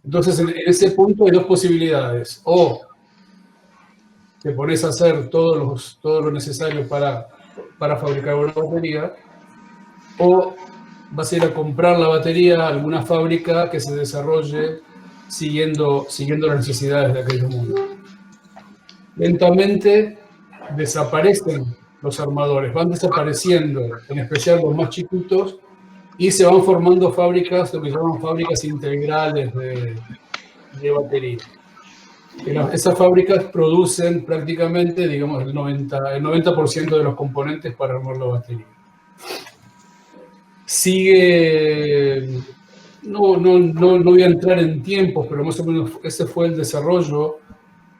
Entonces, en ese punto hay dos posibilidades. O te pones a hacer todo lo necesario para fabricar una batería, o vas a ir a comprar la batería a alguna fábrica que se desarrolle siguiendo las necesidades de aquel mundo. Lentamente desaparecen los armadores, van desapareciendo, en especial los más chiquitos, y se van formando fábricas, lo que llaman fábricas integrales de batería. Esas fábricas producen prácticamente, digamos, el 90% de los componentes para armar la batería. Sigue, no voy a entrar en tiempos, pero más o menos ese fue el desarrollo.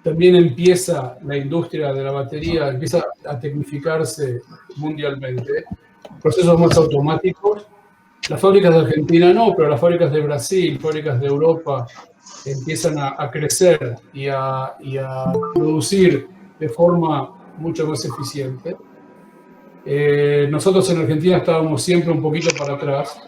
También empieza la industria de la batería, empieza a tecnificarse mundialmente. Procesos más automáticos. Las fábricas de Argentina no, pero las fábricas de Brasil, fábricas de Europa, empiezan a crecer y a producir de forma mucho más eficiente. Nosotros en Argentina estábamos siempre un poquito para atrás,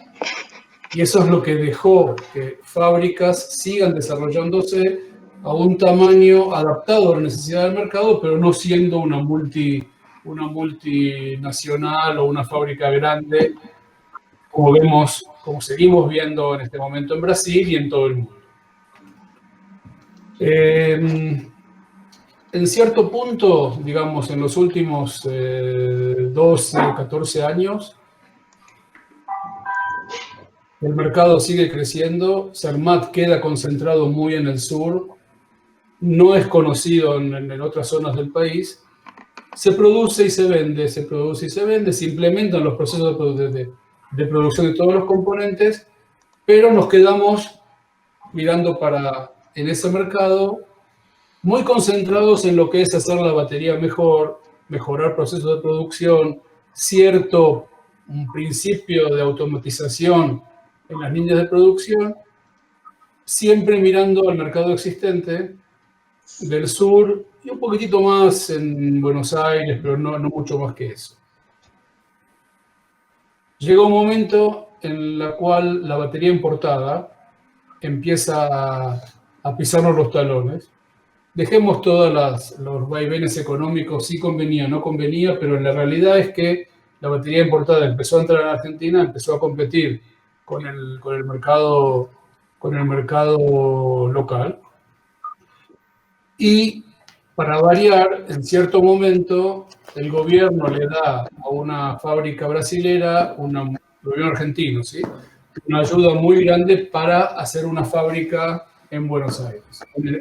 y eso es lo que dejó que fábricas sigan desarrollándose a un tamaño adaptado a la necesidad del mercado, pero no siendo una multinacional o una fábrica grande, como seguimos viendo en este momento en Brasil y en todo el mundo. En cierto punto, digamos, en los últimos 12 o 14 años, el mercado sigue creciendo, Zermatt queda concentrado muy en el sur, no es conocido en otras zonas del país, se produce y se vende, se implementan los procesos de producción de todos los componentes, pero nos quedamos mirando en ese mercado, muy concentrados en lo que es hacer la batería mejor, mejorar procesos de producción, un principio de automatización en las líneas de producción, siempre mirando al mercado existente del sur y un poquitito más en Buenos Aires, pero no mucho más que eso. Llega un momento en el cual la batería importada empieza a pisarnos los talones. Dejemos todos los vaivenes económicos, si convenía o no convenía, pero la realidad es que la batería importada empezó a entrar en Argentina, empezó a competir con el mercado local. Y para variar, en cierto momento, el gobierno le da a una fábrica brasilera, el gobierno argentino, ¿sí?, una ayuda muy grande para hacer una fábrica en Buenos Aires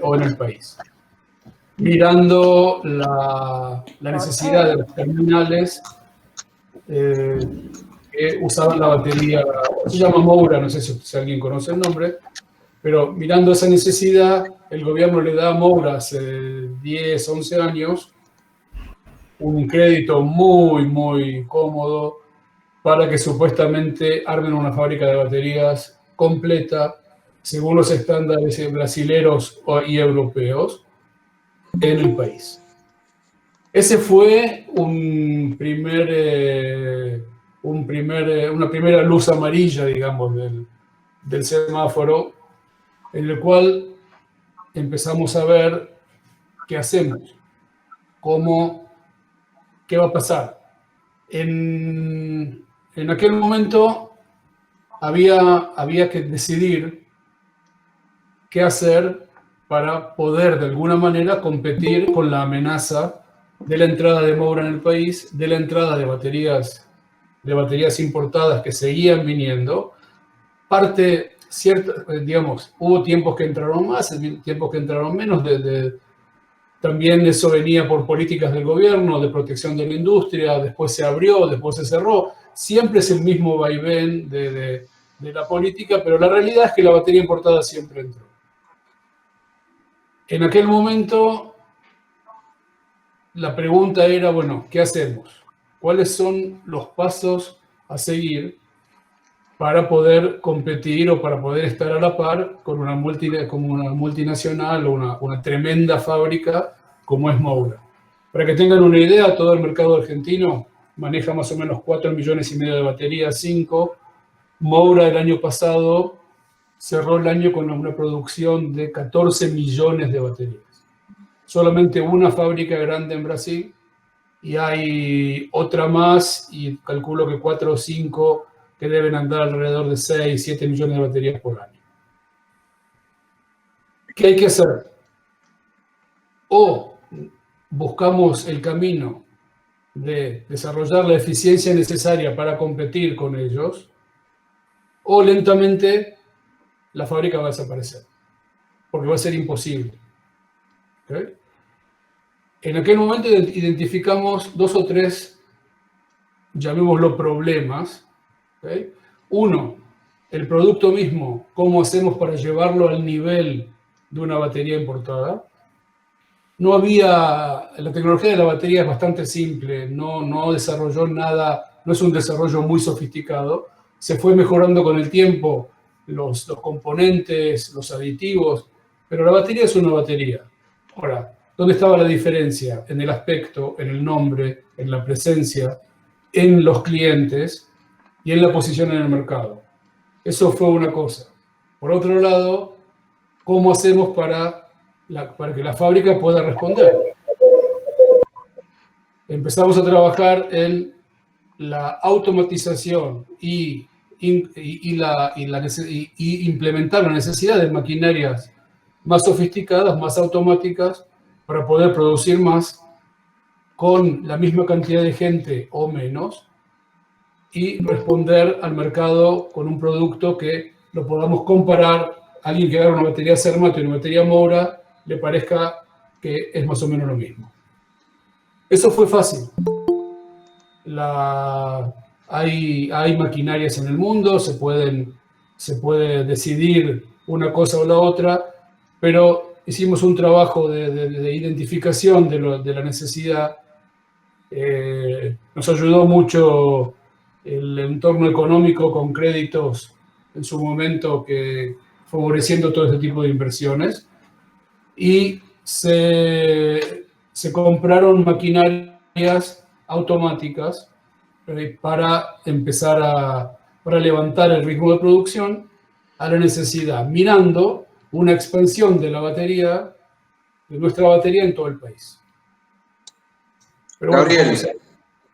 o en el país, mirando la necesidad de los terminales que usaban la batería. Se llama Moura, no sé si alguien conoce el nombre, pero mirando esa necesidad, el gobierno le da a Moura hace 10, 11 años un crédito muy, muy cómodo para que supuestamente armen una fábrica de baterías completa, según los estándares brasileños y europeos, en el país. Ese fue una primera luz amarilla, digamos, del semáforo, en el cual empezamos a ver qué hacemos, qué va a pasar. En aquel momento había que decidir qué hacer para poder de alguna manera competir con la amenaza de la entrada de Moura en el país, de la entrada de baterías importadas que seguían viniendo. Digamos, hubo tiempos que entraron más, tiempos que entraron menos. También eso venía por políticas del gobierno, de protección de la industria, después se abrió, después se cerró. Siempre es el mismo vaivén de la política, pero la realidad es que la batería importada siempre entró. En aquel momento, la pregunta era, bueno, ¿qué hacemos? ¿Cuáles son los pasos a seguir para poder competir o para poder estar a la par con una multinacional o una tremenda fábrica como es Moura? Para que tengan una idea, todo el mercado argentino maneja más o menos 4,5 millones de baterías, 5. Moura el año pasado cerró el año con una producción de 14 millones de baterías. Solamente una fábrica grande en Brasil, y hay otra más, y calculo que 4 o 5 que deben andar alrededor de 6, 7 millones de baterías por año. ¿Qué hay que hacer? O buscamos el camino de desarrollar la eficiencia necesaria para competir con ellos, o lentamente la fábrica va a desaparecer, porque va a ser imposible. ¿Okay? En aquel momento identificamos 2 o 3, llamémoslo problemas. ¿Okay? Uno, el producto mismo, cómo hacemos para llevarlo al nivel de una batería importada. La tecnología de la batería es bastante simple, no desarrolló nada, no es un desarrollo muy sofisticado. Se fue mejorando con el tiempo los componentes, los aditivos, pero la batería es una batería. Ahora, ¿dónde estaba la diferencia? En el aspecto, en el nombre, en la presencia, en los clientes y en la posición en el mercado. Eso fue una cosa. Por otro lado, ¿cómo hacemos para que la fábrica pueda responder? Empezamos a trabajar en la automatización y implementar la necesidad de maquinarias más sofisticadas, más automáticas, para poder producir más con la misma cantidad de gente o menos, y responder al mercado con un producto que lo podamos comparar. Alguien que haga una batería Zermatt y una batería Moura le parezca que es más o menos lo mismo. Eso fue fácil. Hay maquinarias en el mundo, se puede decidir una cosa o la otra, pero hicimos un trabajo de identificación de la necesidad. Nos ayudó mucho el entorno económico con créditos en su momento, favoreciendo todo este tipo de inversiones, y se compraron maquinarias automáticas para empezar para levantar el ritmo de producción a la necesidad, mirando una expansión de nuestra batería en todo el país. Pero Gabriel, bueno,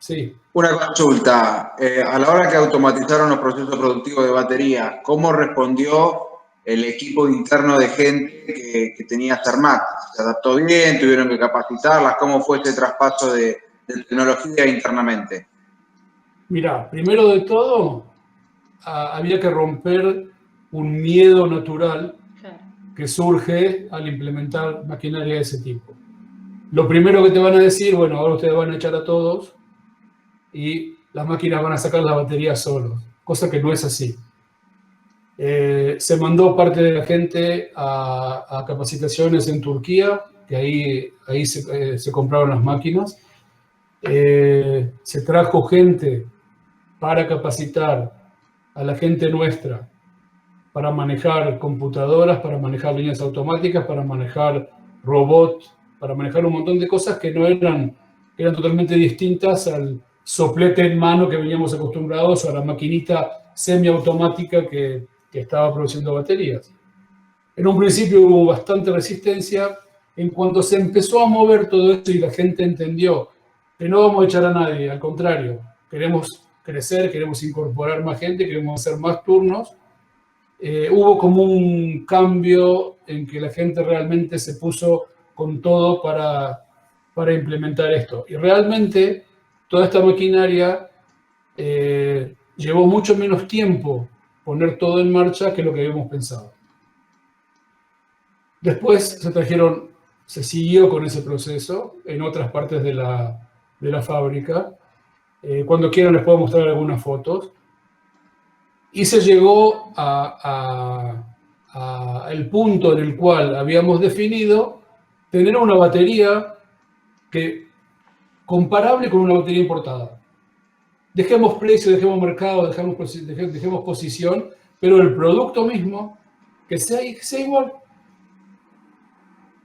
sí. Una consulta. A la hora que automatizaron los procesos productivos de batería, ¿cómo respondió el equipo interno de gente que tenía Zermatt? ¿Se adaptó bien? ¿Tuvieron que capacitarlas? ¿Cómo fue ese traspaso de tecnología internamente? Mira, primero de todo, había que romper un miedo natural que surge al implementar maquinaria de ese tipo. Lo primero que te van a decir, bueno, ahora ustedes van a echar a todos y las máquinas van a sacar las baterías solos, cosa que no es así. Se mandó parte de la gente a capacitaciones en Turquía, que ahí se compraron las máquinas. Se trajo gente para capacitar a la gente nuestra, para manejar computadoras, para manejar líneas automáticas, para manejar robots, para manejar un montón de cosas que eran totalmente distintas al soplete en mano que veníamos acostumbrados, o a la maquinita semiautomática que estaba produciendo baterías. En un principio hubo bastante resistencia. En cuanto se empezó a mover todo esto y la gente entendió que no vamos a echar a nadie, al contrario, queremos crecer, queremos incorporar más gente, queremos hacer más turnos, hubo como un cambio en que la gente realmente se puso con todo para implementar esto. Y realmente toda esta maquinaria llevó mucho menos tiempo poner todo en marcha que lo que habíamos pensado. Después se siguió con ese proceso en otras partes de la fábrica. Cuando quieran les puedo mostrar algunas fotos. Y se llegó al punto en el cual habíamos definido tener una batería comparable con una batería importada. Dejemos precio, dejemos mercado, dejemos posición, pero el producto mismo que sea igual.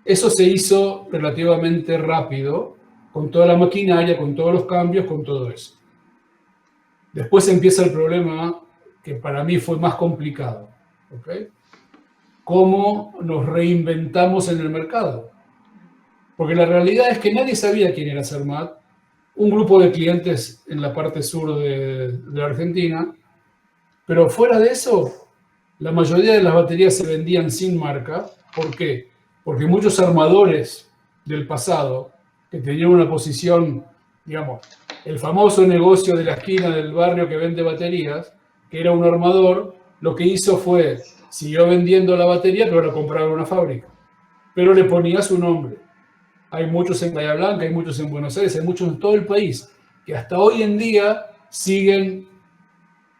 Eso se hizo relativamente rápido, con toda la maquinaria, con todos los cambios, con todo eso. Después empieza el problema que para mí fue más complicado. ¿ok? ¿Cómo nos reinventamos en el mercado? Porque la realidad es que nadie sabía quién era Zermatt. Un grupo de clientes en la parte sur de Argentina, pero fuera de eso, la mayoría de las baterías se vendían sin marca. ¿Por qué? Porque muchos armadores del pasado, que tenían una posición, digamos, el famoso negocio de la esquina del barrio que vende baterías, que era un armador, lo que hizo fue, siguió vendiendo la batería, pero la compraba en una fábrica. Pero le ponía su nombre. Hay muchos en Bahía Blanca, hay muchos en Buenos Aires, hay muchos en todo el país, que hasta hoy en día siguen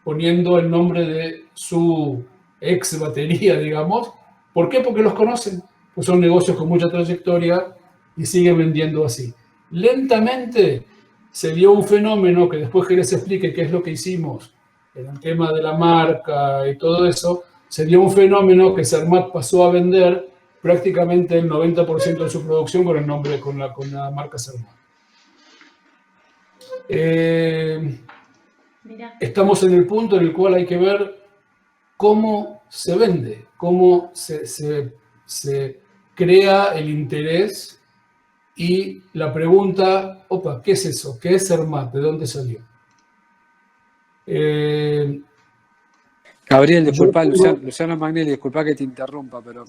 poniendo el nombre de su ex batería, digamos. ¿Por qué? Porque los conocen, pues son negocios con mucha trayectoria y siguen vendiendo así. Lentamente se dio un fenómeno que después que les explique qué es lo que hicimos en el tema de la marca y todo eso, se dio un fenómeno que Zermatt pasó a vender prácticamente el 90% de su producción con el nombre, con la marca Zermatt. Estamos en el punto en el cual hay que ver cómo se vende, cómo se crea el interés y la pregunta, opa, ¿qué es eso? ¿Qué es Zermatt? ¿De dónde salió? Gabriel, disculpa, Luciano Magnelli, disculpa que te interrumpa, pero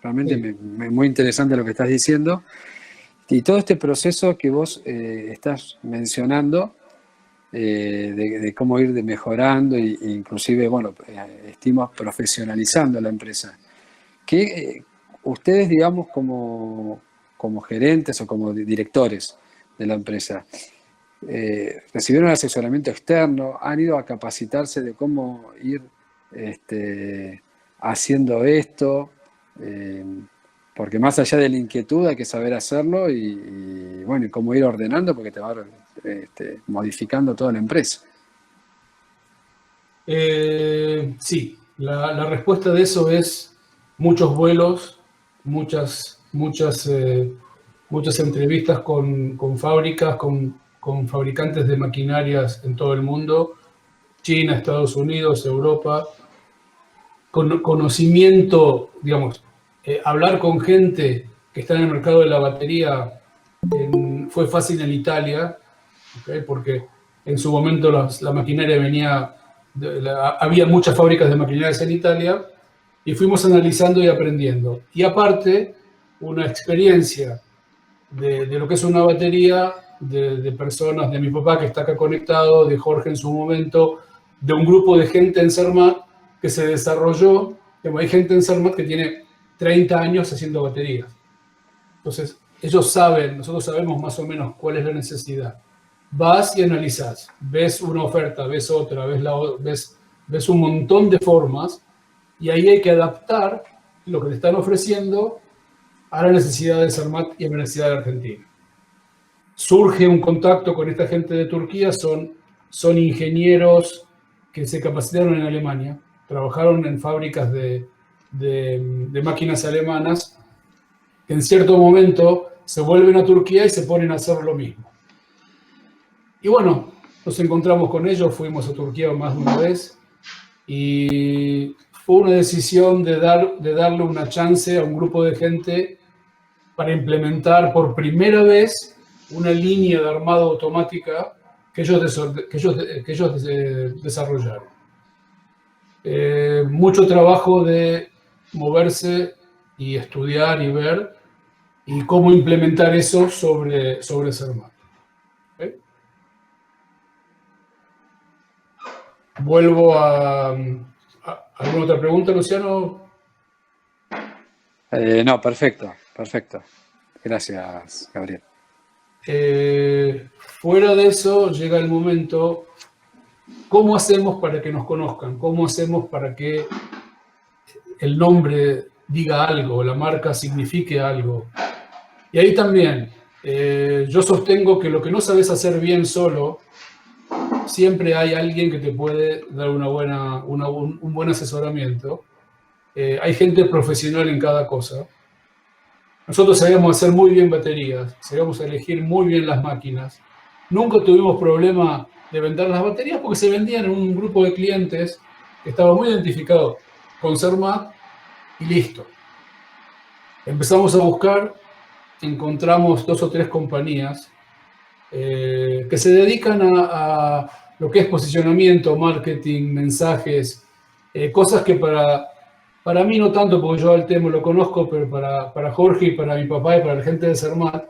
realmente Sí. muy interesante lo que estás diciendo. Y todo este proceso que vos estás mencionando, de cómo ir mejorando e inclusive, bueno, estimo profesionalizando la empresa. ¿Qué ustedes, digamos, como gerentes o como directores de la empresa, recibieron asesoramiento externo, han ido a capacitarse de cómo ir haciendo esto? Porque más allá de la inquietud hay que saber hacerlo y bueno, y cómo ir ordenando porque te va modificando toda la empresa. Sí, la respuesta de eso es muchos vuelos, muchas entrevistas con fábricas, con fabricantes de maquinarias en todo el mundo, China, Estados Unidos, Europa, conocimiento, digamos, hablar con gente que está en el mercado de la batería fue fácil en Italia, ¿okay? Porque en su momento la maquinaria venía, había muchas fábricas de maquinarias en Italia y fuimos analizando y aprendiendo. Y aparte, una experiencia de lo que es una batería, de personas, de mi papá que está acá conectado, de Jorge en su momento, de un grupo de gente en Zermatt que se desarrolló. Hay gente en Zermatt que tiene 30 años haciendo baterías. Entonces, ellos saben, nosotros sabemos más o menos cuál es la necesidad. Vas y analizás, ves una oferta, ves otra, ves un montón de formas y ahí hay que adaptar lo que te están ofreciendo a la necesidad de Zermatt y a la necesidad de Argentina. Surge un contacto con esta gente de Turquía, son ingenieros que se capacitaron en Alemania, trabajaron en fábricas de máquinas alemanas, que en cierto momento se vuelven a Turquía y se ponen a hacer lo mismo. Y bueno, nos encontramos con ellos, fuimos a Turquía más de una vez y fue una decisión de darle una chance a un grupo de gente para implementar por primera vez una línea de armado automática que ellos desarrollaron. Mucho trabajo de moverse y estudiar y ver y cómo implementar eso sobre Zermatt. ¿Okay? Vuelvo a ¿alguna otra pregunta, Luciano? No, perfecto. Gracias, Gabriel. Fuera de eso, llega el momento, ¿cómo hacemos para que nos conozcan? ¿Cómo hacemos para que el nombre diga algo, la marca signifique algo? Y ahí también, yo sostengo que lo que no sabes hacer bien solo, siempre hay alguien que te puede dar un buen asesoramiento. Hay gente profesional en cada cosa. Nosotros sabíamos hacer muy bien baterías, sabíamos elegir muy bien las máquinas. Nunca tuvimos problema de vender las baterías porque se vendían en un grupo de clientes que estaba muy identificado. con Zermatt y listo. Empezamos a buscar, encontramos 2 o 3 compañías que se dedican a lo que es posicionamiento, marketing, mensajes, cosas que para mí no tanto, porque yo el tema lo conozco, pero para Jorge y para mi papá y para la gente de Zermatt,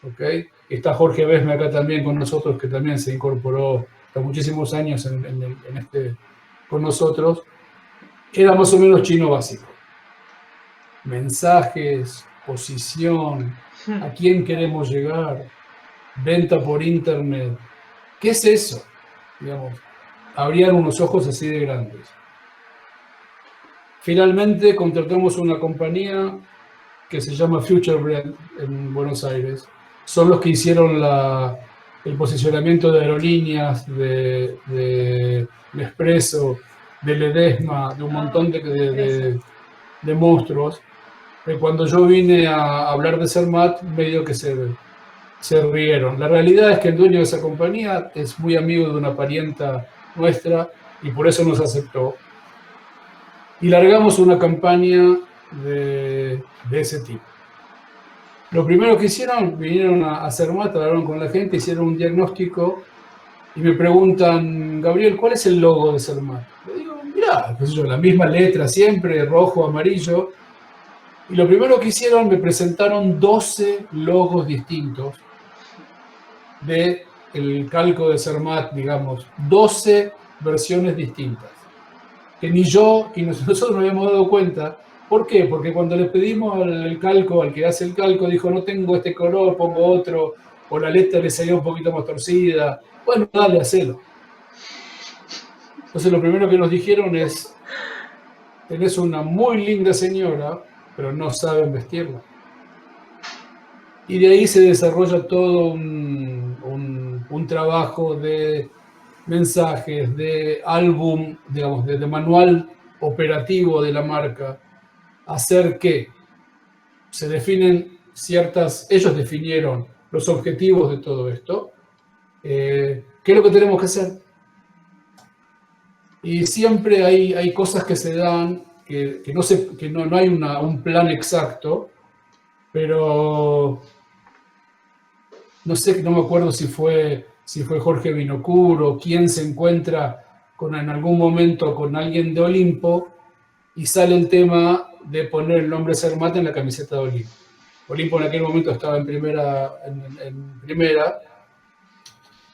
¿okay? Está Jorge Besme acá también con nosotros, que también se incorporó hace muchísimos años con nosotros. Era más o menos chino básico. Mensajes, posición, a quién queremos llegar, venta por internet. ¿Qué es eso? Digamos, abrían unos ojos así de grandes. Finalmente contratamos una compañía que se llama Future Brand en Buenos Aires. Son los que hicieron el posicionamiento de aerolíneas, de Nespresso, de Ledesma, de un montón de monstruos. Cuando yo vine a hablar de Zermatt, medio que se rieron. La realidad es que el dueño de esa compañía es muy amigo de una parienta nuestra y por eso nos aceptó. Y largamos una campaña de ese tipo. Lo primero que hicieron, vinieron a Zermatt, hablaron con la gente, hicieron un diagnóstico y me preguntan, Gabriel, ¿cuál es el logo de Zermatt? Le digo, mirá, qué sé yo, la misma letra siempre, rojo, amarillo. Y lo primero que hicieron, me presentaron 12 logos distintos del calco de Zermatt, digamos, 12 versiones distintas, que ni yo y nosotros nos habíamos dado cuenta. ¿Por qué? Porque cuando le pedimos al calco, al que hace el calco, dijo, no tengo este color, pongo otro, o la letra le salió un poquito más torcida. Bueno, dale, hacelo. Entonces lo primero que nos dijeron es, tenés una muy linda señora, pero no saben vestirla. Y de ahí se desarrolla todo un trabajo de mensajes, de álbum, digamos, de manual operativo de la marca, hacer que se definen ellos definieron los objetivos de todo esto, qué es lo que tenemos que hacer. Y siempre hay cosas que se dan, que no hay un plan exacto, pero no sé, no me acuerdo si fue Jorge Binocur o quién se encuentra en algún momento con alguien de Olimpo y sale el tema de poner el nombre Zermatt en la camiseta de Olimpo. Olimpo en aquel momento estaba en primera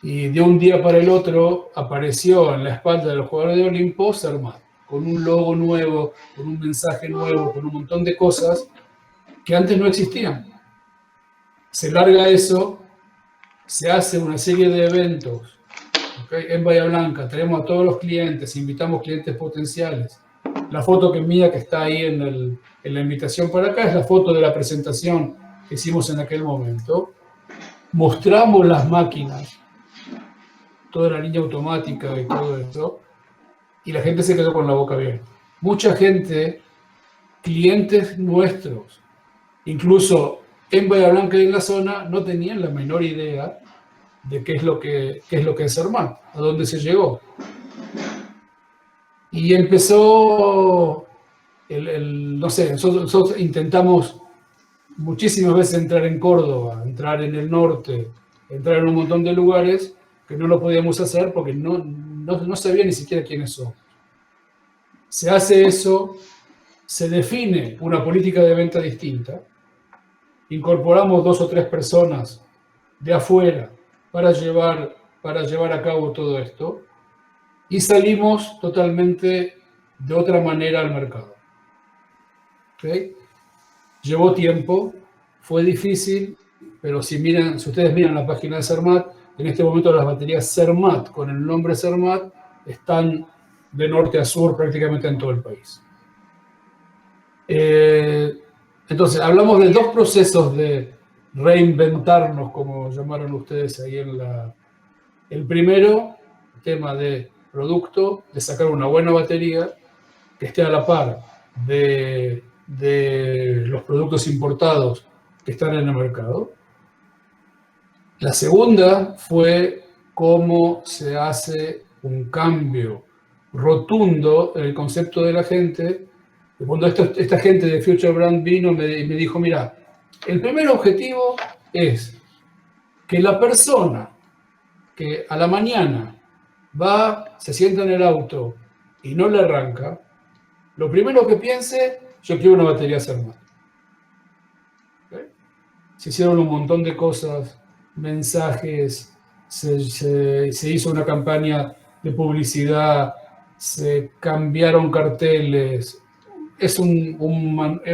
y de un día para el otro apareció en la espalda de los jugadores de Olimpo Zermatt, con un logo nuevo, con un mensaje nuevo, con un montón de cosas que antes no existían. Se larga eso, se hace una serie de eventos, ¿okay? En Bahía Blanca, tenemos a todos los clientes, invitamos clientes potenciales. La foto mía que está ahí en la invitación para acá es la foto de la presentación que hicimos en aquel momento. Mostramos las máquinas, toda la línea automática y todo eso, y la gente se quedó con la boca abierta. Mucha gente, clientes nuestros, incluso en Bahía Blanca y en la zona, no tenían la menor idea de qué es lo que es Zermatt, a dónde se llegó. Y empezó, no sé, nosotros intentamos muchísimas veces entrar en Córdoba, entrar en el norte, entrar en un montón de lugares que no lo podíamos hacer porque no sabía ni siquiera quiénes somos. Se hace eso, se define una política de venta distinta, incorporamos 2 o 3 personas de afuera para llevar a cabo todo esto y salimos totalmente de otra manera al mercado. ¿Okay? Llevó tiempo, fue difícil, pero si ustedes miran la página de Zermatt, en este momento las baterías Zermatt con el nombre Zermatt están de norte a sur prácticamente en todo el país. Entonces, hablamos de 2 procesos de reinventarnos, como llamaron ustedes ahí el primero, el tema de producto, de sacar una buena batería que esté a la par de los productos importados que están en el mercado. La segunda fue cómo se hace un cambio, rotundo en el concepto de la gente. Y cuando esta gente de Future Brand vino, me dijo, mira, el primer objetivo es que la persona que a la mañana va, se sienta en el auto y no le arranca, lo primero que piense, yo quiero una batería Cermat. ¿Okay? Se hicieron un montón de cosas, mensajes, se hizo una campaña de publicidad, se cambiaron carteles. Era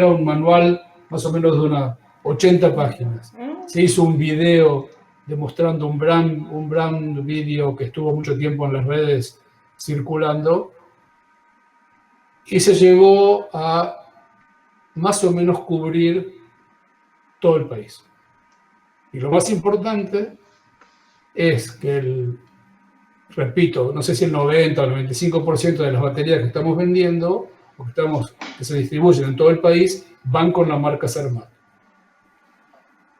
un manual más o menos de unas 80 páginas. Se hizo un video demostrando un brand video que estuvo mucho tiempo en las redes circulando, y se llegó a más o menos cubrir todo el país. Y lo más importante es que repito, no sé si el 90 o el 95% de las baterías que estamos vendiendo o que se distribuyen en todo el país van con la marca Cermat.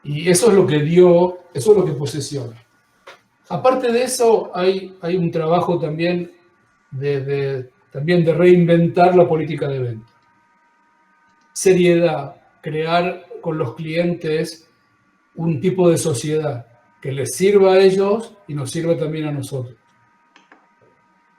Y eso es lo que eso es lo que posesiona. Aparte de eso, hay un trabajo también de reinventar la política de venta. Seriedad, crear con los clientes un tipo de sociedad que les sirva a ellos y nos sirva también a nosotros.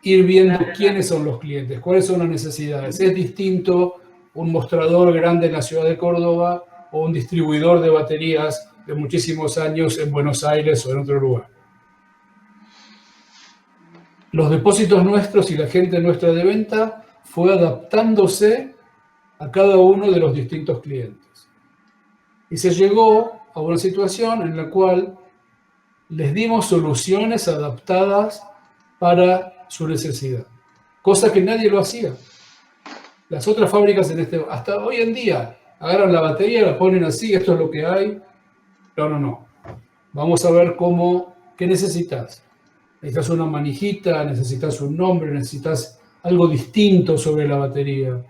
Ir viendo quiénes son los clientes, cuáles son las necesidades. Es distinto un mostrador grande en la ciudad de Córdoba o un distribuidor de baterías de muchísimos años en Buenos Aires o en otro lugar. Los depósitos nuestros y la gente nuestra de venta fue adaptándose a cada uno de los distintos clientes. Y se llegó a una situación en la cual les dimos soluciones adaptadas para su necesidad, cosa que nadie lo hacía. Las otras fábricas hasta hoy en día agarran la batería, la ponen así, esto es lo que hay. No. Vamos a ver qué necesitas. Necesitas una manijita, necesitas un nombre, necesitas algo distinto sobre la batería.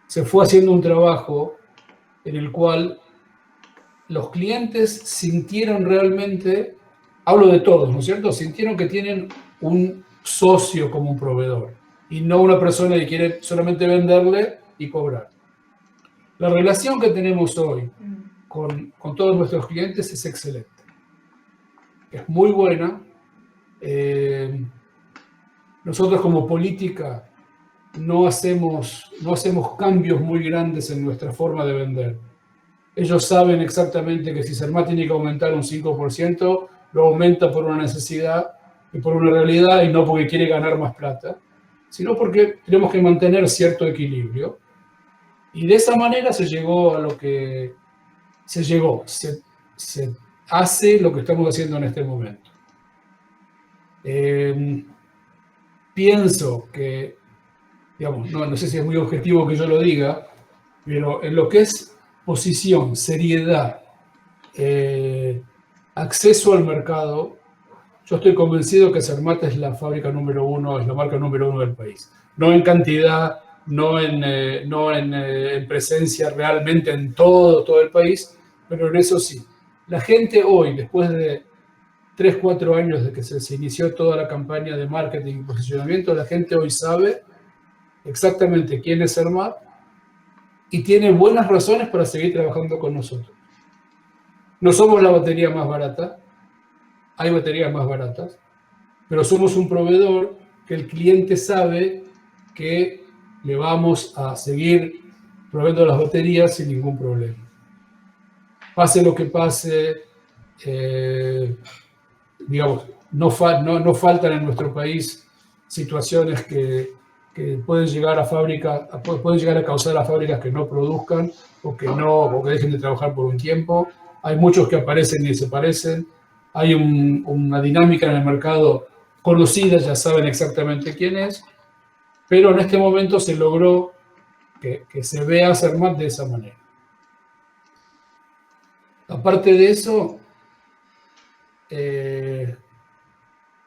Se fue haciendo un trabajo en el cual los clientes sintieron realmente, hablo de todos, ¿no es cierto? Sintieron que tienen un socio como un proveedor y no una persona que quiere solamente venderle y cobrar. La relación que tenemos hoy con todos nuestros clientes es excelente. Es muy buena. Nosotros como política no hacemos cambios muy grandes en nuestra forma de vender. Ellos saben exactamente que si Cermat tiene que aumentar un 5%, lo aumenta por una necesidad y por una realidad, y no porque quiere ganar más plata, sino porque tenemos que mantener cierto equilibrio. Y de esa manera se llegó a lo que se llegó. Se hace lo que estamos haciendo en este momento. Pienso que, digamos, no sé si es muy objetivo que yo lo diga, pero en lo que es posición, seriedad, acceso al mercado, yo estoy convencido que Cermat es la fábrica número uno, es la marca número uno del país. No en cantidad, no en presencia realmente en todo el país, pero en eso sí. La gente hoy, después de 3, 4 años de que se inició toda la campaña de marketing y posicionamiento, la gente hoy sabe exactamente quién es Cermat y tiene buenas razones para seguir trabajando con nosotros. No somos la batería más barata, hay baterías más baratas, pero somos un proveedor que el cliente sabe que le vamos a seguir proveyendo las baterías sin ningún problema. Pase lo que pase, digamos, no faltan en nuestro país situaciones que pueden llegar a causar a fábricas que no produzcan o que dejen de trabajar por un tiempo. Hay muchos que aparecen y desaparecen. Hay una dinámica en el mercado conocida, ya saben exactamente quién es, pero en este momento se logró que se vea Cermat de esa manera. Aparte de eso,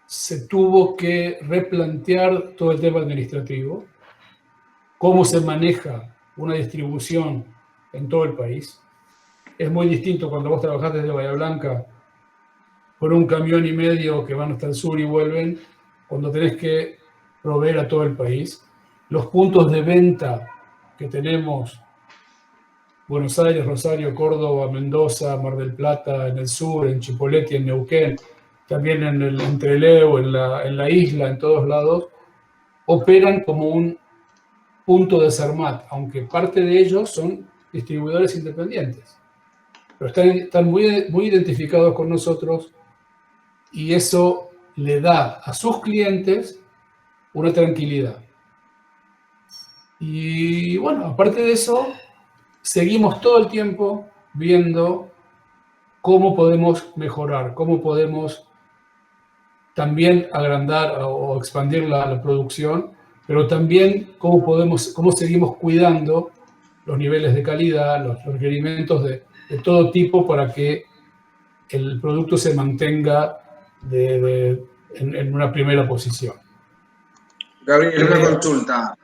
se tuvo que replantear todo el tema administrativo, cómo se maneja una distribución en todo el país. Es muy distinto cuando vos trabajás desde Bahía Blanca con un camión y medio que van hasta el sur y vuelven, cuando tenés que proveer a todo el país. Los puntos de venta que tenemos, Buenos Aires, Rosario, Córdoba, Mendoza, Mar del Plata, en el sur, en Chipoleti, en Neuquén, también en el Trelew, en la isla, en todos lados, operan como un punto de Cermat, aunque parte de ellos son distribuidores independientes. Pero están muy identificados con nosotros y eso le da a sus clientes una tranquilidad. Y bueno, aparte de eso, seguimos todo el tiempo viendo cómo podemos mejorar, cómo podemos también agrandar o expandir la producción, pero también cómo seguimos cuidando los niveles de calidad, los requerimientos de todo tipo para que el producto se mantenga en una primera posición. Gabriel, una consulta.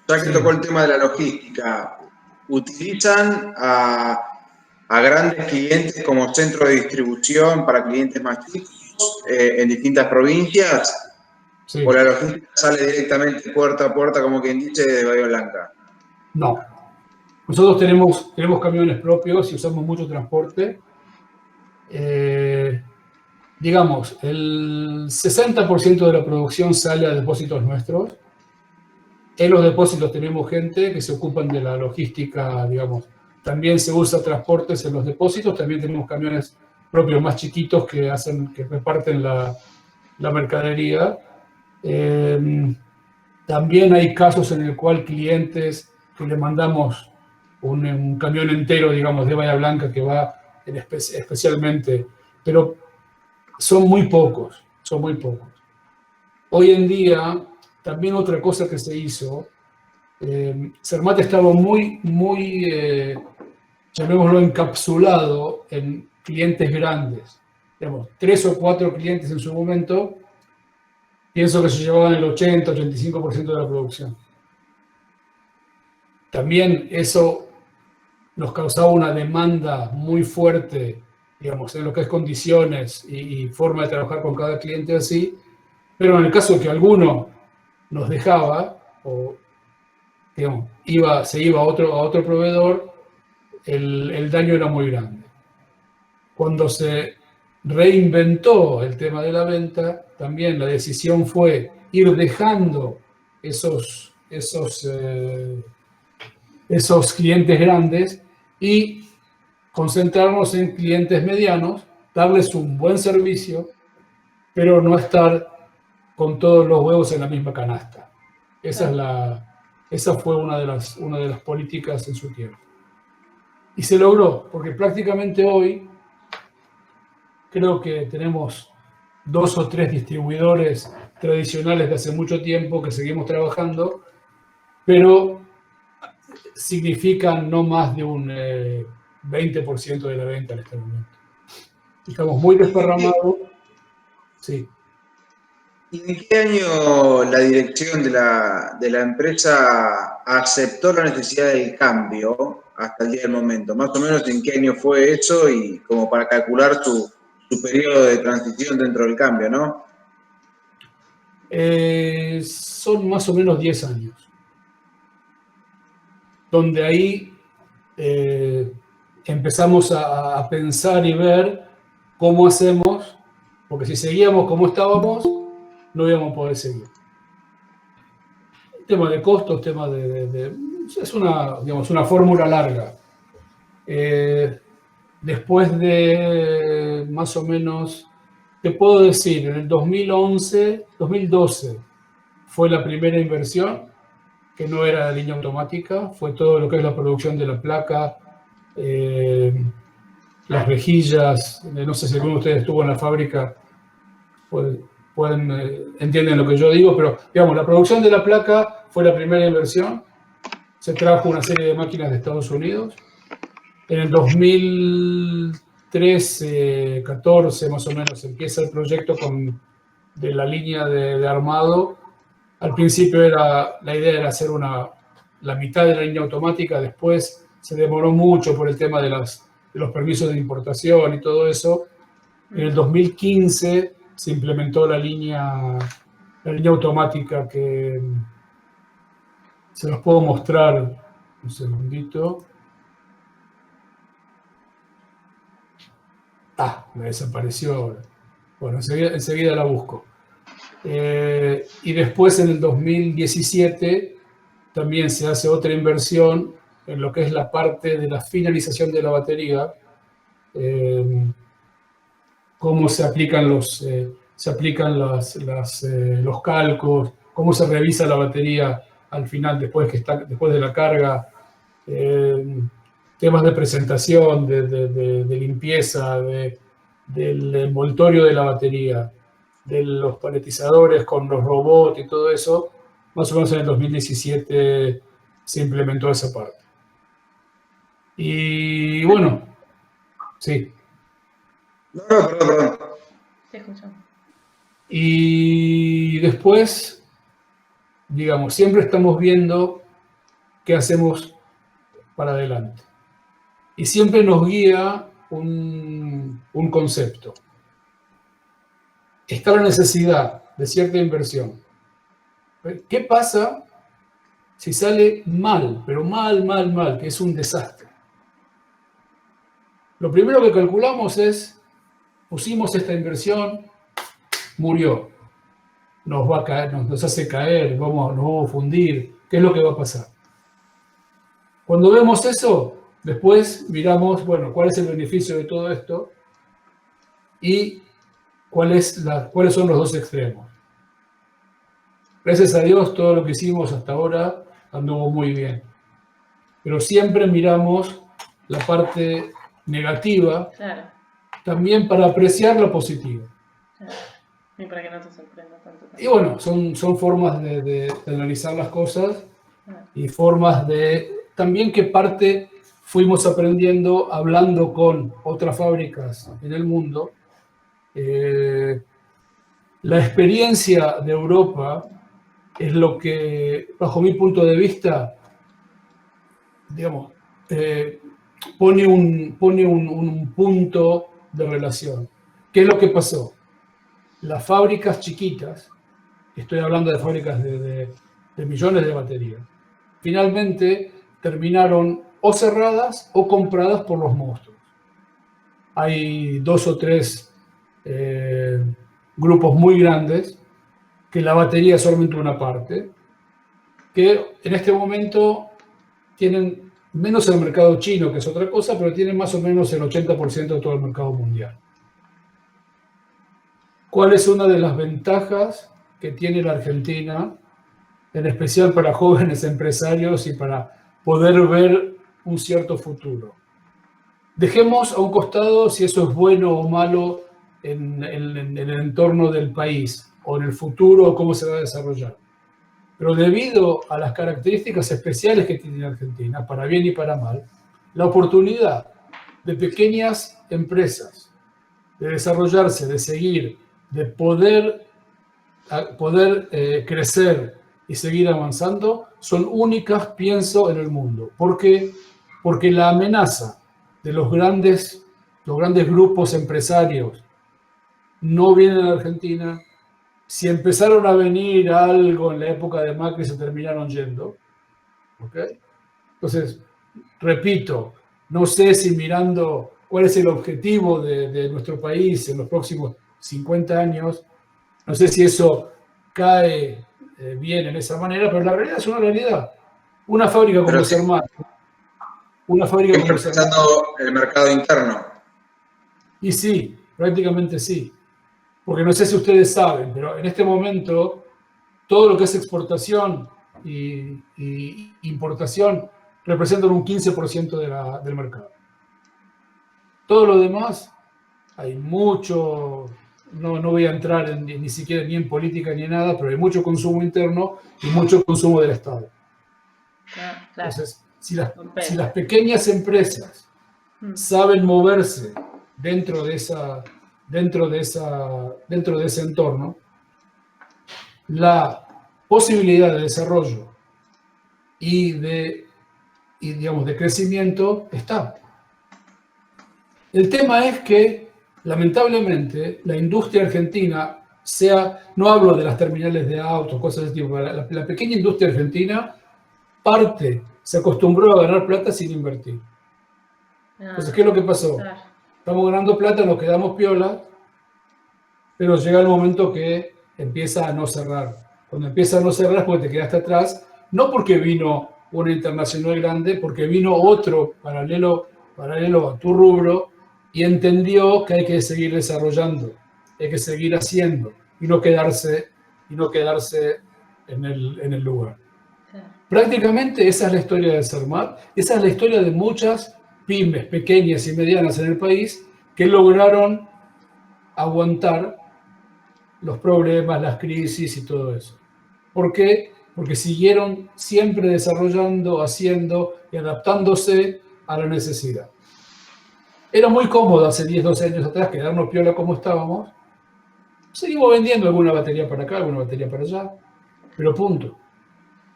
Ya que tocó el tema de la logística, ¿utilizan a grandes clientes como centro de distribución para clientes más chicos en distintas provincias? Sí. ¿O la logística sale directamente puerta a puerta, como quien dice, de Bahía Blanca? No. Nosotros tenemos camiones propios y usamos mucho transporte. Digamos, el 60% de la producción sale a depósitos nuestros. En los depósitos tenemos gente que se ocupan de la logística, digamos. También se usa transportes en los depósitos. También tenemos camiones propios más chiquitos que reparten la mercadería. También hay casos en el cual clientes que le mandamos un camión entero, digamos, de Bahía Blanca que va especialmente, pero son muy pocos. Hoy en día, también otra cosa que se hizo, Cermat estaba muy, llamémoslo, encapsulado en clientes grandes. Digamos, 3 o 4 clientes en su momento, pienso que se llevaban el 80-85% de la producción. También eso nos causaba una demanda muy fuerte, digamos, en lo que es condiciones y forma de trabajar con cada cliente así, pero en el caso de que alguno nos dejaba, o digamos, se iba a otro proveedor, el daño era muy grande. Cuando se reinventó el tema de la venta, también la decisión fue ir dejando esos clientes grandes y concentrarnos en clientes medianos, darles un buen servicio, pero no estar con todos los huevos en la misma canasta. Esa fue una de las políticas en su tiempo. Y se logró, porque prácticamente hoy creo que tenemos 2 o 3 distribuidores tradicionales de hace mucho tiempo que seguimos trabajando, pero significan no más de un 20% de la venta en este momento. Estamos muy desparramados. Sí. ¿Y en qué año la dirección de la empresa aceptó la necesidad del cambio hasta el día del momento? Más o menos, ¿en qué año fue eso? Y como para calcular su periodo de transición dentro del cambio, ¿no? Son más o menos 10 años. Donde ahí empezamos a pensar y ver cómo hacemos, porque si seguíamos como estábamos, no íbamos a poder seguir. Tema de costos, tema es una fórmula larga. Después de más o menos, te puedo decir, en el 2012 fue la primera inversión, que no era la línea automática, fue todo lo que es la producción de la placa, las rejillas. No sé si alguno de ustedes estuvo en la fábrica, entienden lo que yo digo, pero digamos, la producción de la placa fue la primera inversión. Se trajo una serie de máquinas de Estados Unidos. En el 2013, 14 más o menos, empieza el proyecto de la línea de armado. Al principio la idea era hacer la mitad de la línea automática, después se demoró mucho por el tema de los permisos de importación y todo eso. En el 2015 se implementó la línea la línea automática que se los puedo mostrar un segundito. Me desapareció ahora. Bueno, enseguida la busco. Y después en el 2017 también se hace otra inversión en lo que es la parte de la finalización de la batería, cómo se aplican los calcos, cómo se revisa la batería al final después de la carga, temas de presentación, de limpieza, del envoltorio de la batería, de los paletizadores con los robots y todo eso. Más o menos en el 2017 se implementó esa parte. Y bueno, sí. No, perdón. Te escucho. Y después, digamos, siempre estamos viendo qué hacemos para adelante. Y siempre nos guía un concepto. Está la necesidad de cierta inversión. ¿Qué pasa si sale mal, pero mal, que es un desastre? Lo primero que calculamos es, pusimos esta inversión, murió, nos va a caer, nos hace caer, nos vamos a fundir, ¿qué es lo que va a pasar? Cuando vemos eso, después miramos, bueno, cuál es el beneficio de todo esto y cuáles son los dos extremos. Gracias a Dios, todo lo que hicimos hasta ahora anduvo muy bien. Pero siempre miramos la parte negativa, claro, también para apreciar lo positivo. claro. Y para que no te sorprenda tanto. Y bueno, son formas de analizar las cosas Claro. y formas de también que parte fuimos aprendiendo hablando con otras fábricas en el mundo. La experiencia de Europa es lo que, bajo mi punto de vista, digamos, pone un punto de relación. ¿Qué es lo que pasó? Las fábricas chiquitas, estoy hablando de fábricas de millones de baterías, finalmente terminaron o cerradas o compradas por los monstruos. Hay 2 o 3 grupos muy grandes que la batería es solamente una parte, que en este momento tienen menos el mercado chino, que es otra cosa, pero tienen más o menos el 80% de todo el mercado mundial. ¿Cuál es una de las ventajas que tiene la Argentina, en especial para jóvenes empresarios y para poder ver un cierto futuro? Dejemos a un costado si eso es bueno o malo en el entorno del país o en el futuro o cómo se va a desarrollar. Pero debido a las características especiales que tiene Argentina, para bien y para mal, la oportunidad de pequeñas empresas de desarrollarse, de seguir, de poder crecer y seguir avanzando, son únicas, pienso, en el mundo. ¿Por qué? Porque la amenaza de los grandes grupos empresarios no viene a la Argentina. Si empezaron a venir algo en la época de Macri, se terminaron yendo. ¿Okay? Entonces, repito, no sé si mirando cuál es el objetivo de nuestro país en los próximos 50 años, no sé si eso cae bien en esa manera, pero la realidad es una realidad. Una fábrica como Sermat, siempre pensando el mercado interno. Y sí, prácticamente sí. Porque no sé si ustedes saben, pero en este momento todo lo que es exportación y importación representan un 15% del mercado. Todo lo demás, hay mucho, no voy a entrar ni siquiera ni en política ni en nada, pero hay mucho consumo interno y mucho consumo del Estado. Claro. Entonces, si las pequeñas empresas saben moverse dentro de ese entorno, la posibilidad de desarrollo y de crecimiento está. El tema es que, lamentablemente, la industria argentina no hablo de las terminales de autos, cosas de ese tipo, la pequeña industria argentina se acostumbró a ganar plata sin invertir. Entonces, ¿qué es lo que pasó? Claro. Estamos ganando plata, nos quedamos piola, pero llega el momento que empieza a no cerrar. Cuando empieza a no cerrar es porque te quedaste atrás, no porque vino una internacional grande, porque vino otro paralelo a tu rubro y entendió que hay que seguir desarrollando, hay que seguir haciendo y no quedarse en el lugar. Claro. Prácticamente esa es la historia de Cermat, esa es la historia de muchas pymes pequeñas y medianas en el país que lograron aguantar los problemas, las crisis y todo eso. ¿Por qué? Porque siguieron siempre desarrollando, haciendo y adaptándose a la necesidad. Era muy cómodo hace 10, 12 años atrás quedarnos piola como estábamos. Seguimos vendiendo alguna batería para acá, alguna batería para allá, pero punto.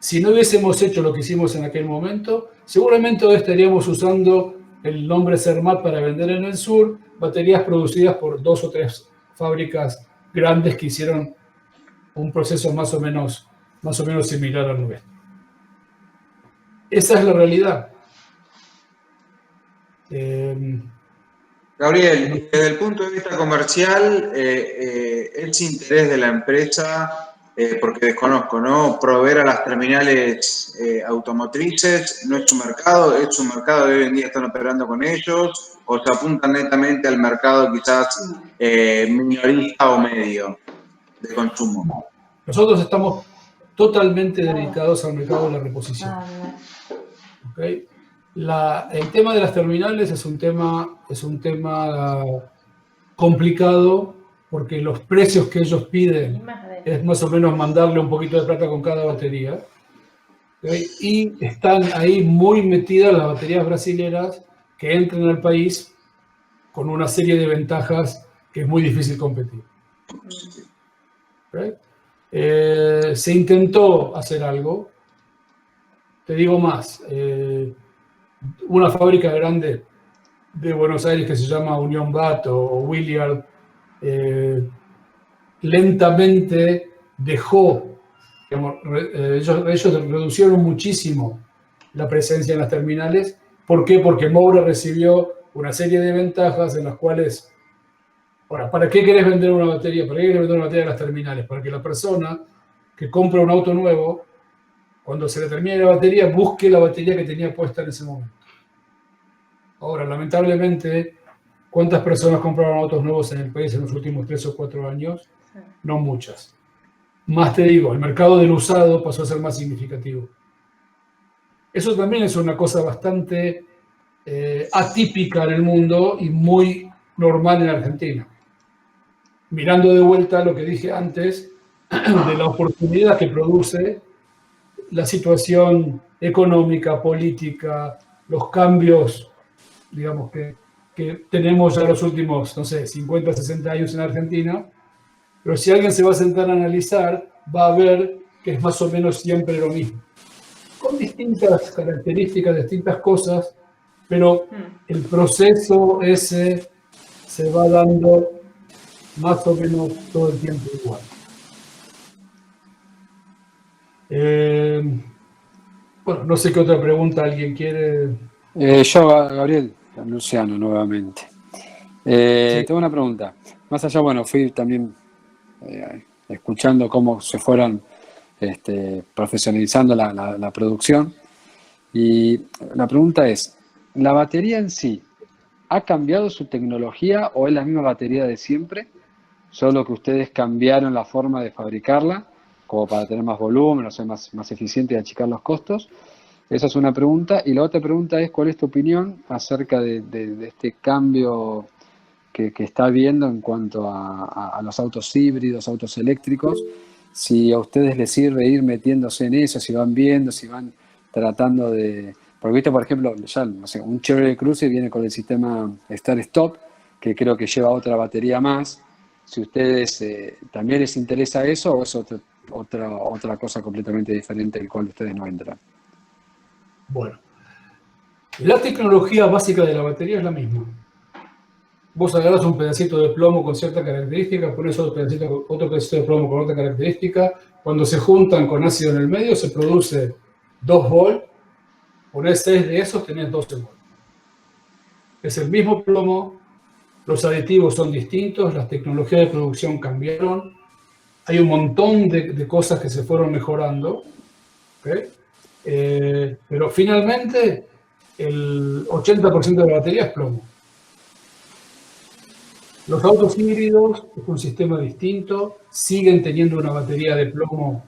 Si no hubiésemos hecho lo que hicimos en aquel momento, seguramente hoy estaríamos usando el nombre Cermat para vender en el sur baterías producidas por 2 o 3 fábricas grandes que hicieron un proceso más o menos similar al nuestro. Esa es la realidad. Gabriel, desde el punto de vista comercial, ¿es interés de la empresa, porque desconozco, ¿no?, proveer a las terminales automotrices? ¿No es su mercado? ¿Es su mercado y hoy en día están operando con ellos? ¿O se apuntan netamente al mercado quizás minorista o medio de consumo? Nosotros estamos totalmente dedicados al mercado de la reposición. ¿Okay? El tema de las terminales es un tema complicado porque los precios que ellos piden es más o menos mandarle un poquito de plata con cada batería. ¿Okay? Y están ahí muy metidas las baterías brasileras que entran al país con una serie de ventajas que es muy difícil competir. ¿Okay? Se intentó hacer algo. Te digo más. Una fábrica grande de Buenos Aires que se llama Unión Bat o Williard lentamente dejó, digamos, ellos reducieron muchísimo la presencia en las terminales. ¿Por qué? Porque Moura recibió una serie de ventajas en las cuales, ahora, ¿para qué querés vender una batería? ¿Para qué querés vender una batería en las terminales? Para que la persona que compra un auto nuevo, cuando se le termine la batería, busque la batería que tenía puesta en ese momento. Ahora, lamentablemente, ¿cuántas personas compraron autos nuevos en el país en los últimos 3 o 4 años? No muchas. Más te digo, el mercado del usado pasó a ser más significativo. Eso también es una cosa bastante atípica en el mundo y muy normal en Argentina. Mirando de vuelta lo que dije antes, de la oportunidad que produce la situación económica, política, los cambios, digamos, que tenemos ya los últimos, no sé, 50, 60 años en Argentina, pero si alguien se va a sentar a analizar, va a ver que es más o menos siempre lo mismo, con distintas características, distintas cosas, pero el proceso ese se va dando más o menos todo el tiempo igual. Bueno, no sé qué otra pregunta alguien quiere. Yo, Gabriel, Luciano, nuevamente. Sí. Tengo una pregunta. Más allá, bueno, fui también escuchando cómo se fueron profesionalizando la producción. Y la pregunta es, ¿la batería en sí ha cambiado su tecnología o es la misma batería de siempre? Solo que ustedes cambiaron la forma de fabricarla, como para tener más volumen, o ser más eficiente y achicar los costos. Esa es una pregunta. Y la otra pregunta es, ¿cuál es tu opinión acerca de este cambio que está habiendo en cuanto a los autos híbridos, autos eléctricos? Si a ustedes les sirve ir metiéndose en eso, si van viendo, si van tratando de... Porque viste, por ejemplo, ya no sé, un Chevrolet Cruze viene con el sistema Start-Stop, que creo que lleva otra batería más. Si a ustedes también les interesa eso, o es otra cosa completamente diferente en la cual ustedes no entran. Bueno, la tecnología básica de la batería es la misma. vos agarras un pedacito de plomo con cierta característica, pones otro pedacito de plomo con otra característica, cuando se juntan con ácido en el medio se produce 2 volt, ponés 6 de esos, tenés 12 volt. Es el mismo plomo, los aditivos son distintos, las tecnologías de producción cambiaron, hay un montón de cosas que se fueron mejorando, ¿okay? Pero finalmente el 80% de la batería es plomo. Los autos híbridos es un sistema distinto, siguen teniendo una batería de plomo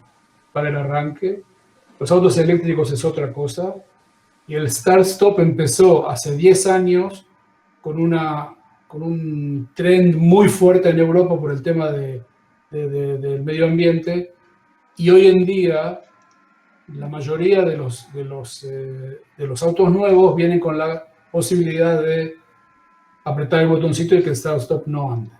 para el arranque. Los autos eléctricos es otra cosa. Y el Start-Stop empezó hace 10 años con un trend muy fuerte en Europa por el tema del medio ambiente. Y hoy en día la mayoría de los autos nuevos vienen con la posibilidad de apretar el botoncito y que el Start-Stop no ande.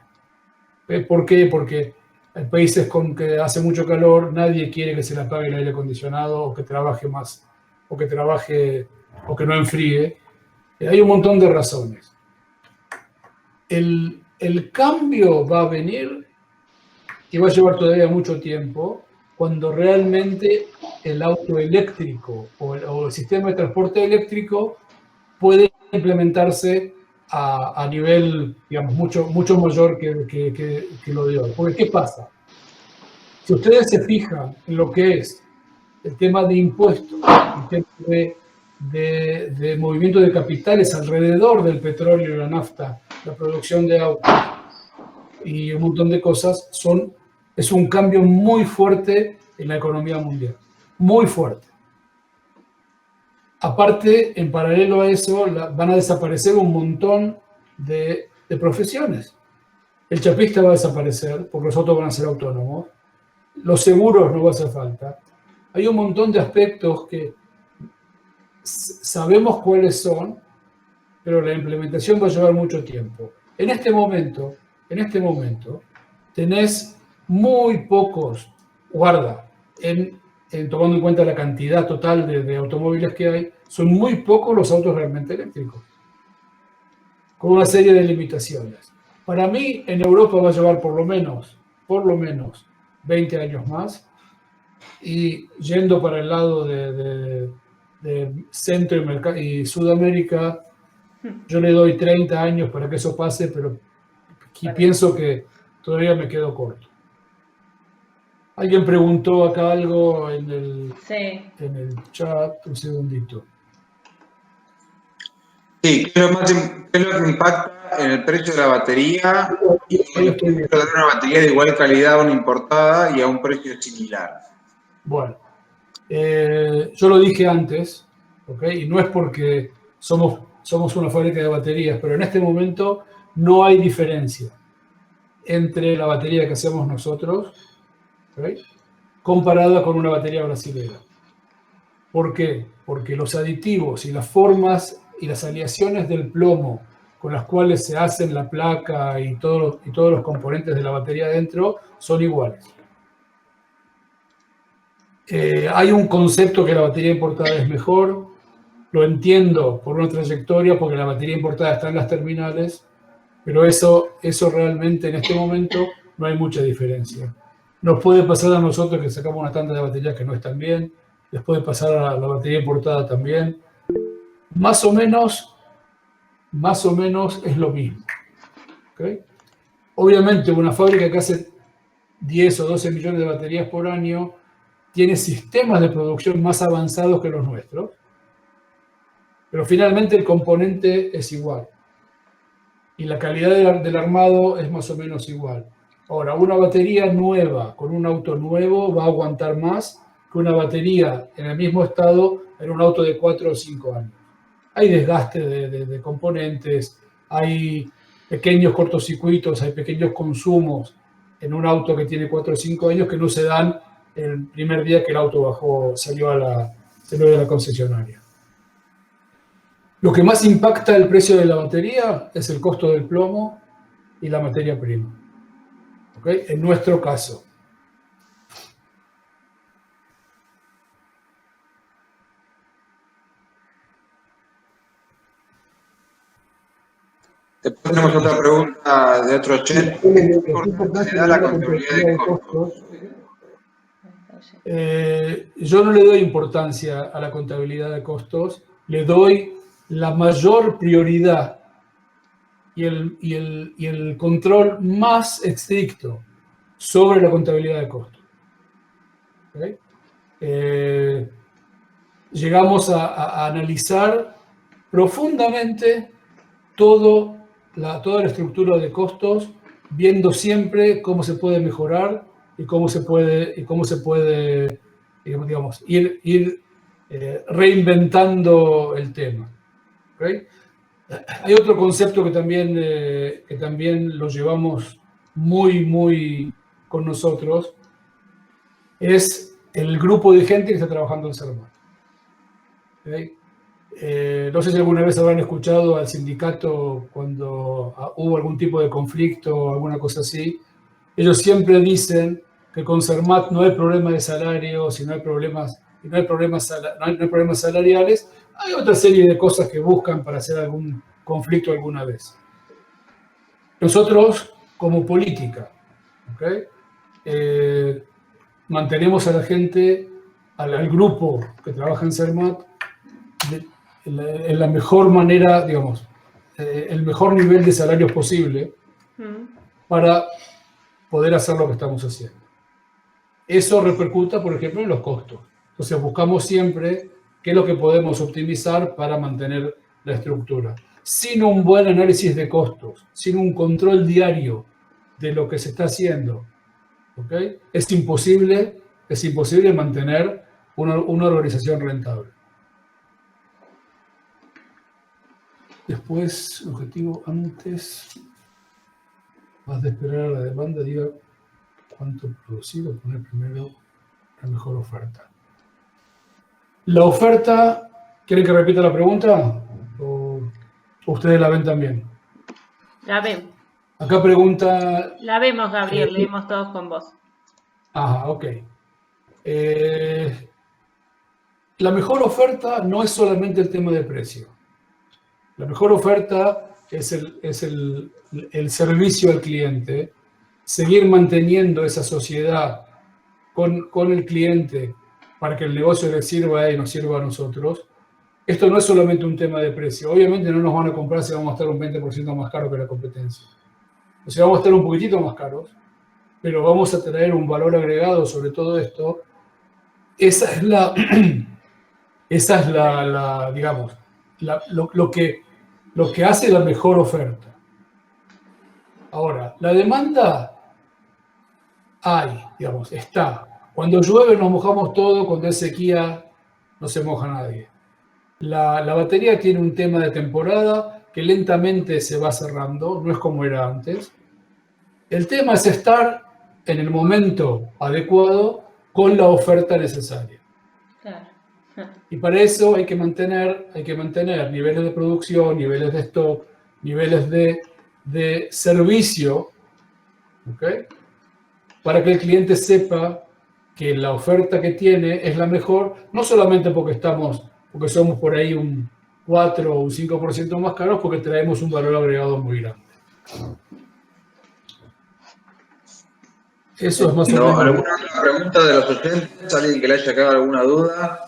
¿Por qué? Porque en países con que hace mucho calor, nadie quiere que se le apague el aire acondicionado o que trabaje más, o que trabaje, o que no enfríe. Hay un montón de razones. El cambio va a venir y va a llevar todavía mucho tiempo cuando realmente el auto eléctrico o el sistema de transporte eléctrico puede implementarse a nivel, digamos, mucho mayor que lo de hoy. Porque, ¿qué pasa? Si ustedes se fijan en lo que es el tema de impuestos, el tema de movimiento de capitales alrededor del petróleo y la nafta, la producción de autos y un montón de cosas, es un cambio muy fuerte en la economía mundial. Muy fuerte. Aparte, en paralelo a eso, van a desaparecer un montón de profesiones. El chapista va a desaparecer porque los autos van a ser autónomos. Los seguros no va a hacer falta. Hay un montón de aspectos que sabemos cuáles son, pero la implementación va a llevar mucho tiempo. En este momento, tenés muy pocos, guarda, tomando en cuenta la cantidad total de automóviles que hay, son muy pocos los autos realmente eléctricos, con una serie de limitaciones. Para mí, en Europa va a llevar por lo menos 20 años más, y yendo para el lado de Centro y Sudamérica, yo le doy 30 años para que eso pase, pero pienso que todavía me quedo corto. Alguien preguntó acá algo en el chat, un segundito. Sí, ¿qué es lo que impacta en el precio de la batería y en el precio de una batería de igual calidad a una importada y a un precio similar? Bueno, yo lo dije antes, ¿ok? Y no es porque somos una fábrica de baterías, pero en este momento no hay diferencia entre la batería que hacemos nosotros, ¿ok?, comparada con una batería brasilera. ¿Por qué? Porque los aditivos y las formas y las aleaciones del plomo con las cuales se hacen la placa y todos los componentes de la batería dentro son iguales. Hay un concepto que la batería importada es mejor, lo entiendo por una trayectoria, porque la batería importada está en las terminales, pero eso realmente en este momento no hay mucha diferencia. Nos puede pasar a nosotros que sacamos una tanda de baterías que no están bien, les puede pasar a la batería importada también. Más o menos es lo mismo. ¿Okay? Obviamente una fábrica que hace 10 o 12 millones de baterías por año tiene sistemas de producción más avanzados que los nuestros, pero finalmente el componente es igual y la calidad del armado es más o menos igual. Ahora, una batería nueva con un auto nuevo va a aguantar más que una batería en el mismo estado en un auto de 4 o 5 años. Hay desgaste de componentes, hay pequeños cortocircuitos, hay pequeños consumos en un auto que tiene 4 o 5 años que no se dan el primer día que el auto salió de la concesionaria. Lo que más impacta el precio de la batería es el costo del plomo y la materia prima. ¿Okay? En nuestro caso. Te tenemos otra pregunta de otro oyente. ¿Qué importancia le da la contabilidad de costos? Yo no le doy importancia a la contabilidad de costos, le doy la mayor prioridad y el control más estricto sobre la contabilidad de costos. ¿Okay? Llegamos a analizar profundamente toda la estructura de costos, viendo siempre cómo se puede mejorar y cómo se puede digamos, ir reinventando el tema. ¿Okay? Hay otro concepto que también lo llevamos muy con nosotros, es el grupo de gente que está trabajando en Cermat. ¿Okay? No sé si alguna vez habrán escuchado al sindicato cuando hubo algún tipo de conflicto o alguna cosa así. Ellos siempre dicen que con Cermat no hay problema de salarios, no hay problemas salariales. Hay otra serie de cosas que buscan para hacer algún conflicto alguna vez. Nosotros, como política, ¿okay? Mantenemos a la gente, al grupo que trabaja en Cermat, en la mejor manera, digamos, el mejor nivel de salarios posible para poder hacer lo que estamos haciendo. Eso repercuta, por ejemplo, en los costos. Entonces buscamos siempre qué es lo que podemos optimizar para mantener la estructura. Sin un buen análisis de costos, sin un control diario de lo que se está haciendo, ¿okay? Es imposible mantener una organización rentable. Después, objetivo antes, más de esperar a la demanda, diga cuánto producido, poner primero la mejor oferta. La oferta, ¿quieren que repita la pregunta? ¿O ustedes la ven también? La vemos. Acá pregunta... La vemos, Gabriel, leímos todos con vos. Ajá, ok. La mejor oferta no es solamente el tema de precio. La mejor oferta es el servicio al cliente, seguir manteniendo esa sociedad con el cliente para que el negocio le sirva a él y nos sirva a nosotros. Esto no es solamente un tema de precio. Obviamente no nos van a comprar si vamos a estar un 20% más caro que la competencia. O sea, vamos a estar un poquitito más caros, pero vamos a traer un valor agregado sobre todo esto. Esa es digamos, lo que hace la mejor oferta. Ahora, la demanda digamos, está. Cuando llueve nos mojamos todo, cuando es sequía no se moja nadie. La batería tiene un tema de temporada que lentamente se va cerrando, no es como era antes. El tema es estar en el momento adecuado con la oferta necesaria. Claro. Y para eso hay que mantener niveles de producción, niveles de stock, niveles de servicio, ¿okay? Para que el cliente sepa que la oferta que tiene es la mejor, no solamente porque somos por ahí un 4 o un 5% más caros, porque traemos un valor agregado muy grande. Eso es más o menos. ¿Alguna otra pregunta de los oyentes? ¿Alguien que le haya quedado alguna duda?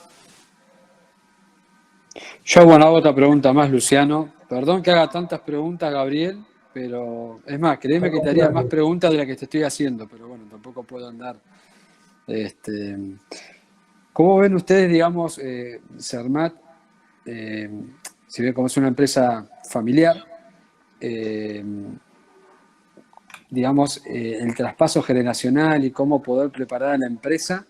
Yo, bueno, hago otra pregunta más, Luciano. Perdón que haga tantas preguntas, Gabriel, pero es más, créeme que te haría más preguntas de las que te estoy haciendo, pero bueno, tampoco puedo andar. ¿Cómo ven ustedes, digamos, Cermat, si bien como es una empresa familiar, digamos, el traspaso generacional y cómo poder preparar a la empresa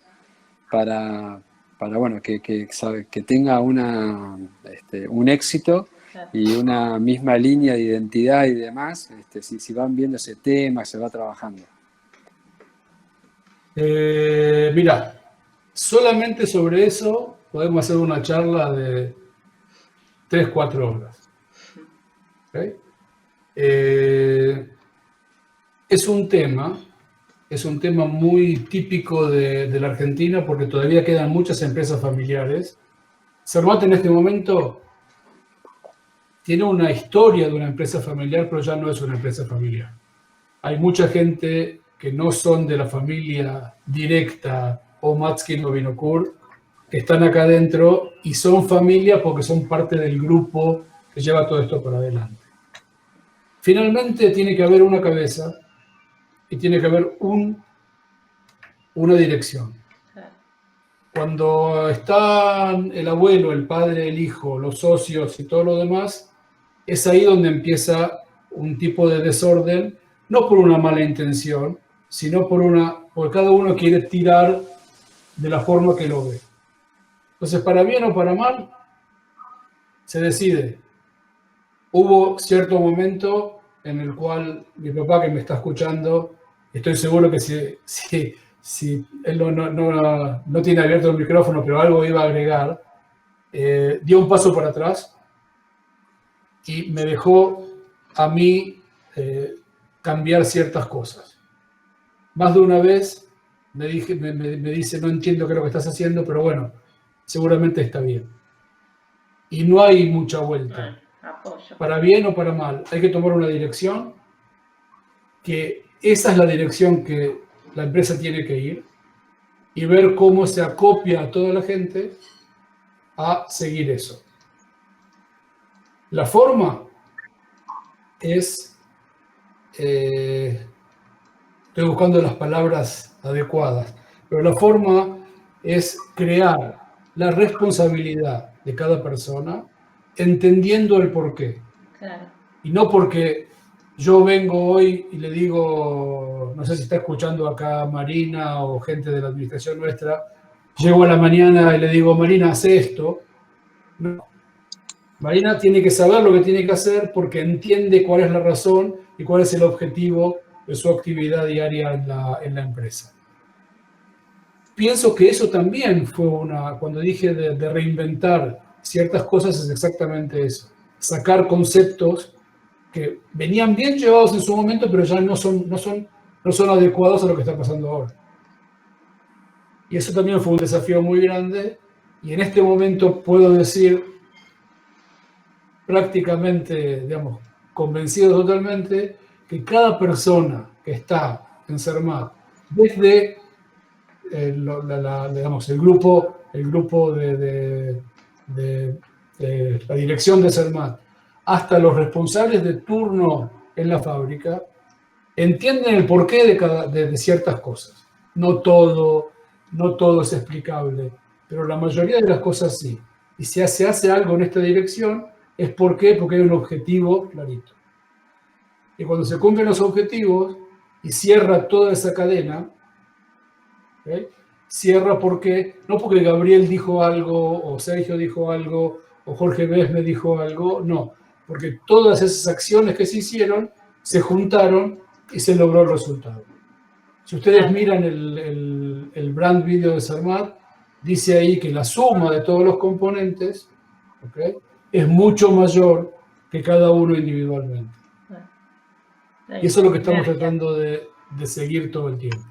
para bueno, que tenga un éxito y una misma línea de identidad y demás, si van viendo ese tema, se va trabajando? Mira, solamente sobre eso podemos hacer una charla de 3-4 horas. ¿Okay? Es un tema muy típico de la Argentina porque todavía quedan muchas empresas familiares. Cermat en este momento tiene una historia de una empresa familiar, pero ya no es una empresa familiar. Hay mucha gente que no son de la familia directa o Matskin o Vinokur, que están acá adentro y son familia porque son parte del grupo que lleva todo esto para adelante. Finalmente tiene que haber una cabeza y tiene que haber una dirección. Cuando están el abuelo, el padre, el hijo, los socios y todo lo demás, es ahí donde empieza un tipo de desorden, no por una mala intención, sino porque cada uno quiere tirar de la forma que lo ve. Entonces, para bien o para mal, se decide. Hubo cierto momento en el cual mi papá, que me está escuchando, estoy seguro que si él no tiene abierto el micrófono, pero algo iba a agregar, dio un paso para atrás y me dejó a mí cambiar ciertas cosas. Más de una vez me dice, no entiendo qué es lo que estás haciendo, pero bueno, seguramente está bien. Y no hay mucha vuelta. Apoyo. Para bien o para mal, hay que tomar una dirección, que esa es la dirección que la empresa tiene que ir, y ver cómo se acopia a toda la gente a seguir eso. La forma es, estoy buscando las palabras adecuadas, pero la forma es crear la responsabilidad de cada persona, entendiendo el porqué. Claro. Y no porque yo vengo hoy y le digo, no sé si está escuchando acá Marina o gente de la administración nuestra, llego a la mañana y le digo, Marina, hace esto. No. Marina tiene que saber lo que tiene que hacer porque entiende cuál es la razón y cuál es el objetivo de su actividad diaria en la empresa. Pienso que eso también fue cuando dije de reinventar ciertas cosas, es exactamente eso. Sacar conceptos que venían bien llevados en su momento, pero ya no son adecuados a lo que está pasando ahora. Y eso también fue un desafío muy grande, y en este momento puedo decir prácticamente, digamos, convencido totalmente, que cada persona que está en Cermat, desde digamos, el grupo de la dirección de Cermat, hasta los responsables de turno en la fábrica, entienden el porqué de ciertas cosas. No todo es explicable, pero la mayoría de las cosas sí. Y si se hace algo en esta dirección, es porque hay un objetivo clarito. Y cuando se cumplen los objetivos y cierra toda esa cadena, ¿okay? Cierra no porque Gabriel dijo algo, o Sergio dijo algo, o Jorge Besme dijo algo, no. Porque todas esas acciones que se hicieron se juntaron y se logró el resultado. Si ustedes miran el brand video de Cermat, dice ahí que la suma de todos los componentes, ¿okay?, es mucho mayor que cada uno individualmente. Y eso es lo que estamos tratando de seguir todo el tiempo.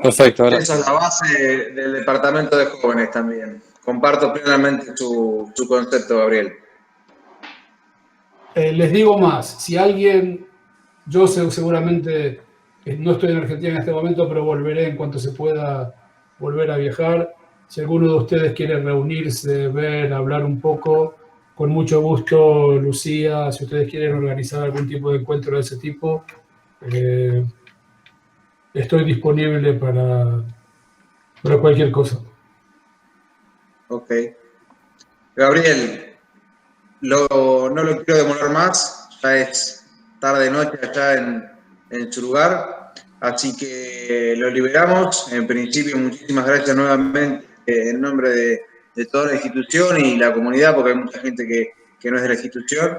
Perfecto. Ahora. Esa es la base del departamento de jóvenes también. Comparto plenamente su concepto, Gabriel. Les digo más, si alguien, yo seguramente no estoy en Argentina en este momento, pero volveré en cuanto se pueda volver a viajar. Si alguno de ustedes quiere reunirse, ver, hablar un poco, con mucho gusto, Lucía, si ustedes quieren organizar algún tipo de encuentro de ese tipo, estoy disponible para cualquier cosa. Ok. Gabriel, no lo quiero demorar más, ya es tarde noche allá en su lugar, así que lo liberamos. En principio, muchísimas gracias nuevamente en nombre de toda la institución y la comunidad, porque hay mucha gente que no es de la institución.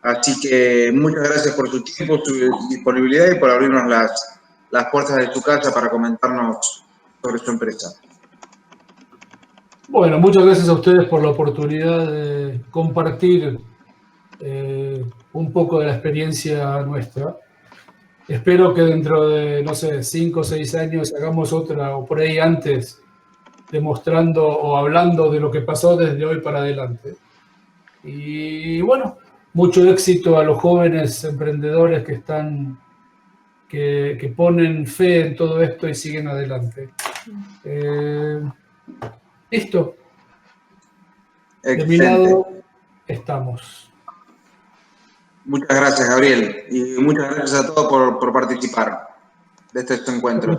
Así que muchas gracias por su tiempo, su disponibilidad y por abrirnos las puertas de su casa para comentarnos sobre su empresa. Bueno, muchas gracias a ustedes por la oportunidad de compartir un poco de la experiencia nuestra. Espero que dentro de, no sé, 5 o 6 años hagamos otra, o por ahí antes, demostrando o hablando de lo que pasó desde hoy para adelante. Y bueno, mucho éxito a los jóvenes emprendedores que ponen fe en todo esto y siguen adelante. Listo. De mi lado estamos. Muchas gracias, Gabriel. Y muchas gracias a todos por participar de este encuentro.